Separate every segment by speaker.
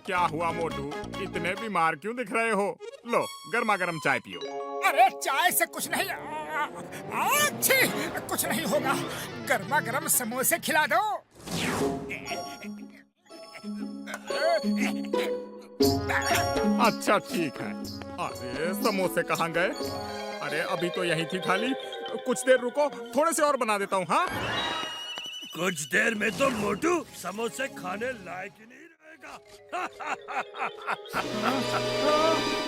Speaker 1: क्या हुआ मोटू, इतने बीमार क्यों दिख रहे हो? लो गर्मा गर्म चाय पियो।
Speaker 2: अरे चाय से कुछ नहीं, अच्छी कुछ नहीं होगा। गर्मा गर्म समोसे खिला दो।
Speaker 1: अच्छा ठीक है। अरे समोसे कहाँ गए? अरे अभी तो यही थी थाली, कुछ देर रुको, थोड़े से और बना देता हूँ। हाँ
Speaker 3: कुछ देर में तो मोटू समोसे खाने लायक ही नहीं रहेगा।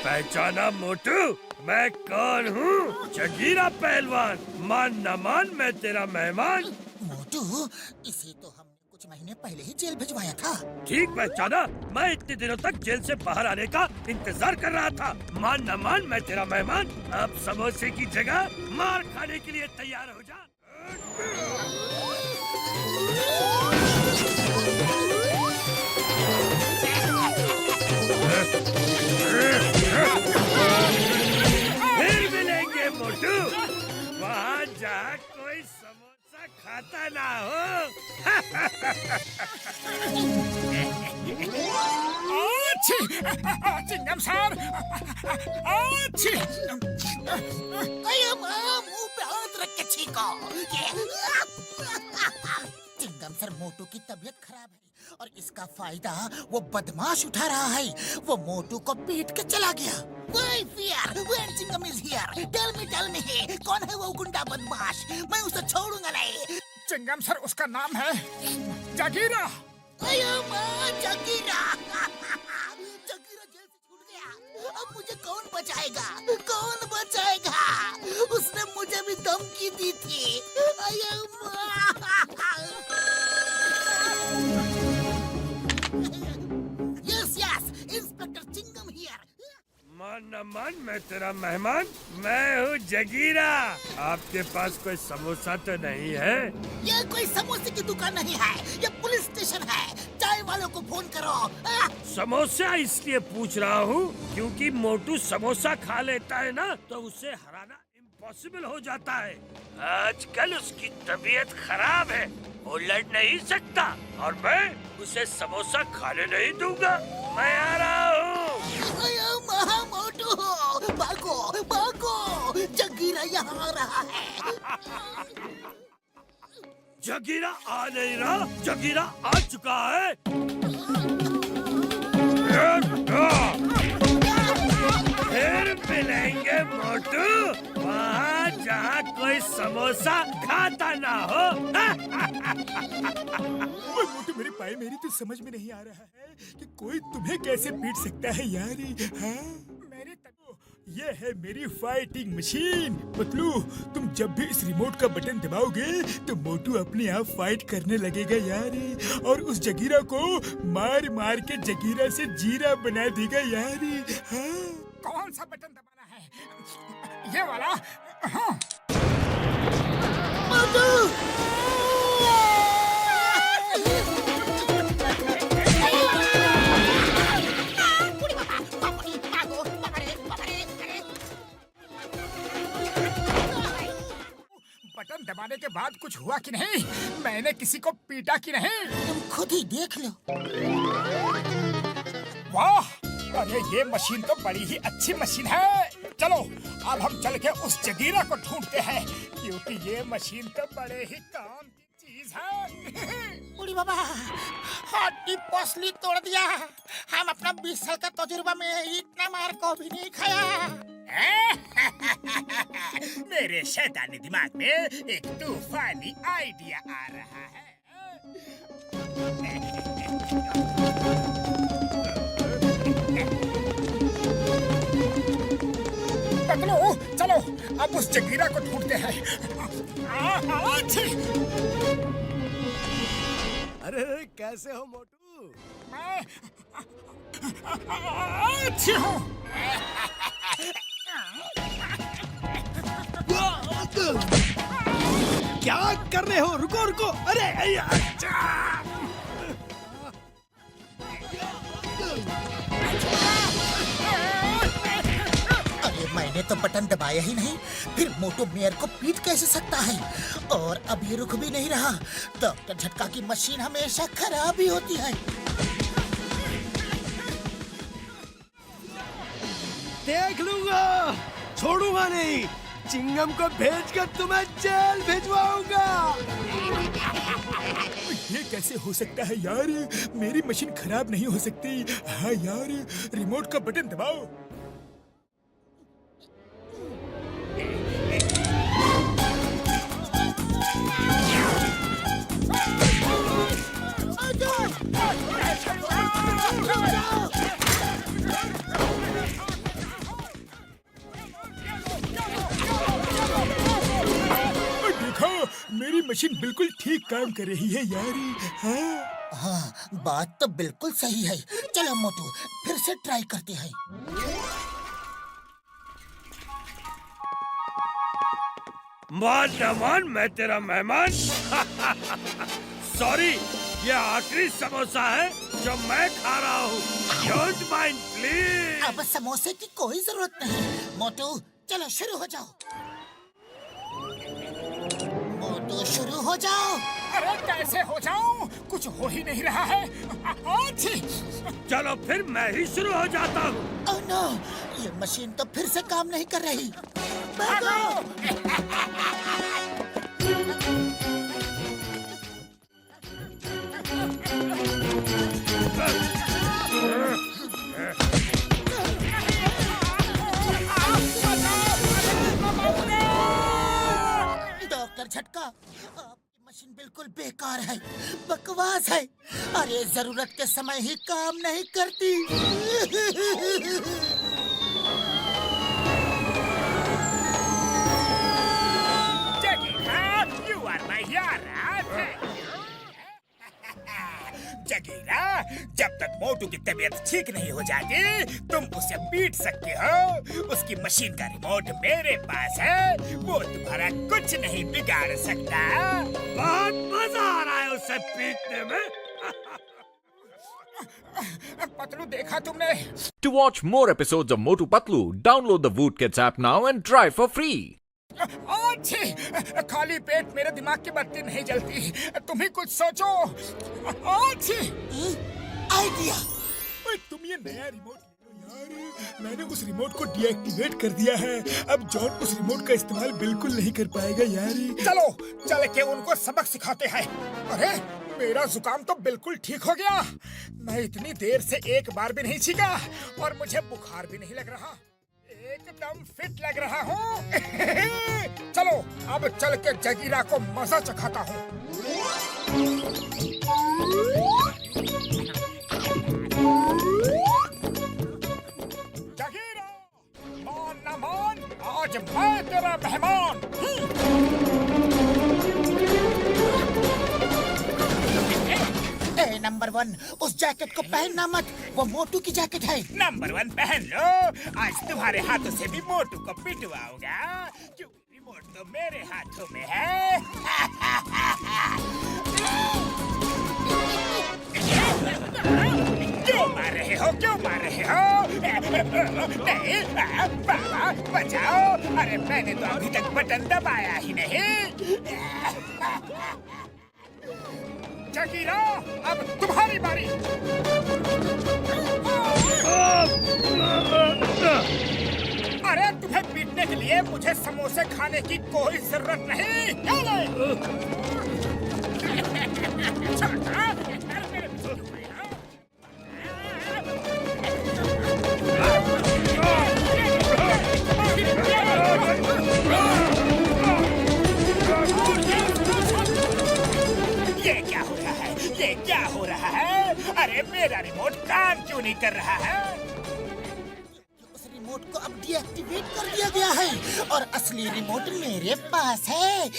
Speaker 3: पहचाना मोटू, मैं कौन हूँ? जगीरा पहलवान। मान न मान मैं तेरा मेहमान।
Speaker 4: मोटू, इसे तो हमने कुछ महीने पहले ही जेल भिजवाया था।
Speaker 3: ठीक पहचाना, मैं इतने दिनों तक जेल से बाहर आने का इंतजार कर रहा था। मान न मान मैं तेरा मेहमान। अब समोसे की जगह मार खाने के लिए तैयार हो जा। फिर मिलेंगे मोटू, वहाँ जहाँ कोई समोसा खाता ना हो।
Speaker 2: अच्छी चिंगम सर, अच्छी।
Speaker 4: मुंह पे हाथ रख के छीको। चिंगम सर, मोटू की तबीयत खराब है और इसका फायदा वो बदमाश उठा रहा है। वो मोटू को पीट के चला गया। Why fear? When Chingam is here? Tell me, कौन है वो गुंडा बदमाश? मैं उसे छोड़ूंगा नहीं।
Speaker 2: चिंगम सर, उसका नाम है जगीरा।
Speaker 4: जगीरा। जगीरा जेल से छूट गया। अब मुझे कौन बचाएगा? कौन बचाएगा? उसने मुझे भी धमकी दी थी। Yes, inspector Chingam here.
Speaker 3: मान न मान मैं तेरा मेहमान। मैं हूँ जगीरा। आपके पास कोई समोसा तो नहीं है?
Speaker 4: ये कोई समोसे की दुकान नहीं है, ये पुलिस स्टेशन है। चाय वालों को फोन करो।
Speaker 3: समोसा इसलिए पूछ रहा हूँ क्योंकि मोटू समोसा खा लेता है ना, तो उसे हराना इम्पॉसिबल हो जाता है। आजकल उसकी तबीयत खराब है, वो लड़ नहीं सकता और मैं उसे समोसा खाने नहीं दूंगा। मैं आ रहा हूँ।
Speaker 4: मोटू, भागो, जगीरा यहाँ आ रहा है।
Speaker 3: जगीरा आ नहीं रहा, जगीरा आ चुका है। फिर मिलेंगे मोटू, वहाँ जहाँ कोई समोसा खाता ना हो।
Speaker 2: मोटू मेरे भाई, मेरी तो समझ में नहीं आ रहा है कि कोई तुम्हें कैसे पीट सकता है यार। हाँ? ये है मेरी फाइटिंग मशीन। पतलू, तुम जब भी इस रिमोट का बटन दबाओगे तो मोटू अपने आप फाइट करने लगेगा यार, और उस जगीरा को मार मार के जगीरा से जीरा बना देगा यार। हाँ? कौन सा बटन दबाना है? ये वाला? हाँ। बटन दबाने के बाद कुछ हुआ कि नहीं? मैंने किसी को पीटा कि नहीं?
Speaker 4: तुम खुद ही देख लो।
Speaker 2: वाह, अरे ये मशीन तो बड़ी ही अच्छी मशीन है। चलो अब हम चल के उस जगीरा को ढूंढते हैं, क्योंकि ये मशीन तो बड़े ही काम की चीज है।
Speaker 4: बुढ़ी बाबा, हड्डी पसली तोड़ दिया। हम अपना 20 साल का तजुर्बा में इतना मार को भी नहीं खाया।
Speaker 2: मेरे शैतानी दिमाग में एक तूफानी आइडिया आ रहा है। पतलू, चलो अब उस जगीरा को ढूंढते हैं।
Speaker 5: अरे कैसे हो मोटू?
Speaker 2: मैं अच्छी हूँ।
Speaker 5: क्या कर रहे हो? रुको रुको। अरे
Speaker 4: मैंने तो बटन दबाया ही नहीं, फिर मोटू मेयर को पीट कैसे सकता है? और अब ये रुक भी नहीं रहा। डॉक्टर झटका की मशीन हमेशा खराब ही होती है।
Speaker 5: देख लूंगा, छोड़ूंगा नहीं। चिंगम को भेजकर तुम्हें जेल भिजवाऊंगा।
Speaker 2: ये कैसे हो सकता है यार? मेरी मशीन खराब नहीं हो सकती। हाँ यार, रिमोट का बटन दबाओ। देखो, मेरी मशीन बिल्कुल ठीक काम कर रही है यार। हाँ
Speaker 4: हाँ, बात तो बिल्कुल सही है। चलो मोटू, फिर से ट्राई करते हैं।
Speaker 3: मान न मान, मैं तेरा मेहमान। सॉरी, ये आखिरी समोसा है जो मैं खा रहा हूँ। Don't mind please.
Speaker 4: अब समोसे की कोई जरूरत नहीं। मोटू, चलो शुरू हो जाओ। मोटू, शुरू हो जाओ।
Speaker 2: अरे कैसे हो जाऊं? कुछ हो ही नहीं रहा है। अच्छी।
Speaker 3: चलो फिर मैं ही शुरू हो जाता हूँ।
Speaker 4: ओह नो, ये मशीन तो फिर से काम नहीं कर रही। भागो! डॉक्टर झटका, आपकी मशीन बिल्कुल बेकार है, बकवास है। अरे जरूरत के समय ही काम नहीं करती।
Speaker 2: You are my hero. Jagira, जब तक मोटू की तबीयत ठीक नहीं हो जाती, तुम उसे पीट सकते हो। उसकी मशीन का रिमोट मेरे पास है, वो तुम्हारा कुछ नहीं बिगाड़ सकता।
Speaker 3: बहुत मजा आ रहा है उसे पीटने में।
Speaker 2: पतलू, देखा तुमने?
Speaker 1: To watch more episodes of Motu Patlu, download the Voot Kids app now and try for free.
Speaker 2: अच्छी, खाली पेट मेरे दिमाग की बत्ती नहीं जलती। तुम ही कुछ सोचो। अच्छी
Speaker 4: आइडिया।
Speaker 2: तुम ये नया रिमोट ले लो यार। मैंने उस रिमोट को डीएक्टिवेट कर दिया है। अब जॉन उस रिमोट का इस्तेमाल बिल्कुल नहीं कर पाएगा यार। चलो चल के उनको सबक सिखाते हैं। अरे मेरा जुकाम तो बिल्कुल ठीक हो गया। मैं इतनी देर से एक बार भी नहीं छींका और मुझे बुखार भी नहीं लग रहा। एकदम फिट लग रहा हूँ। चलो अब चल के जगीरा को मजा चखाता हूँ। जगीरा, मान न मान, आज मैं तेरा मेहमान।
Speaker 4: नंबर 1, उस जैकेट को पहनना मत, वो मोटू की जैकेट है।
Speaker 2: नंबर 1 पहन लो। आज तुम्हारे हाथों से भी मोटू को पिटवाऊंगा, क्योंकि रिमोट तो मेरे हाथों में है। क्यों मार रहे हो? क्यों मार रहे हो? नहीं, बाबा बचाओ। अरे मैंने तो अभी तक बटन दबाया ही नहीं। जगीरा, अब तुम्हारी बारी। अरे तुम्हें पीटने के लिए मुझे समोसे खाने की कोई जरूरत नहीं। ये क्या हो रहा है? ये क्या हो रहा है? अरे मेरा रिमोट काम क्यों नहीं कर रहा है?
Speaker 4: उस रिमोट को अब डीएक्टिवेट कर दिया गया है और असली रिमोट मेरे पास है।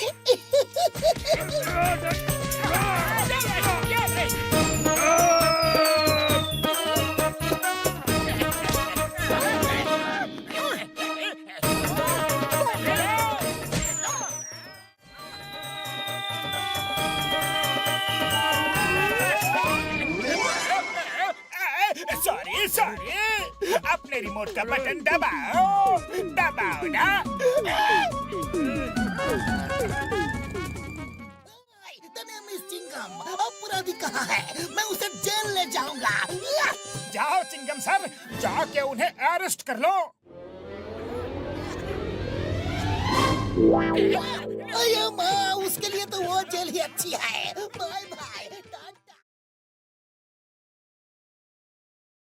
Speaker 4: सॉरी, अपने रिमोट का बटन दबाओ, दबाओ ना। चिंगम अपराधी कहाँ है? मैं उसे जेल ले जाऊंगा।
Speaker 2: जाओ चिंगम सर, जाके उन्हें अरेस्ट कर लो।
Speaker 4: अरे माँ, उसके लिए तो वो जेल ही अच्छी है। Bye bye.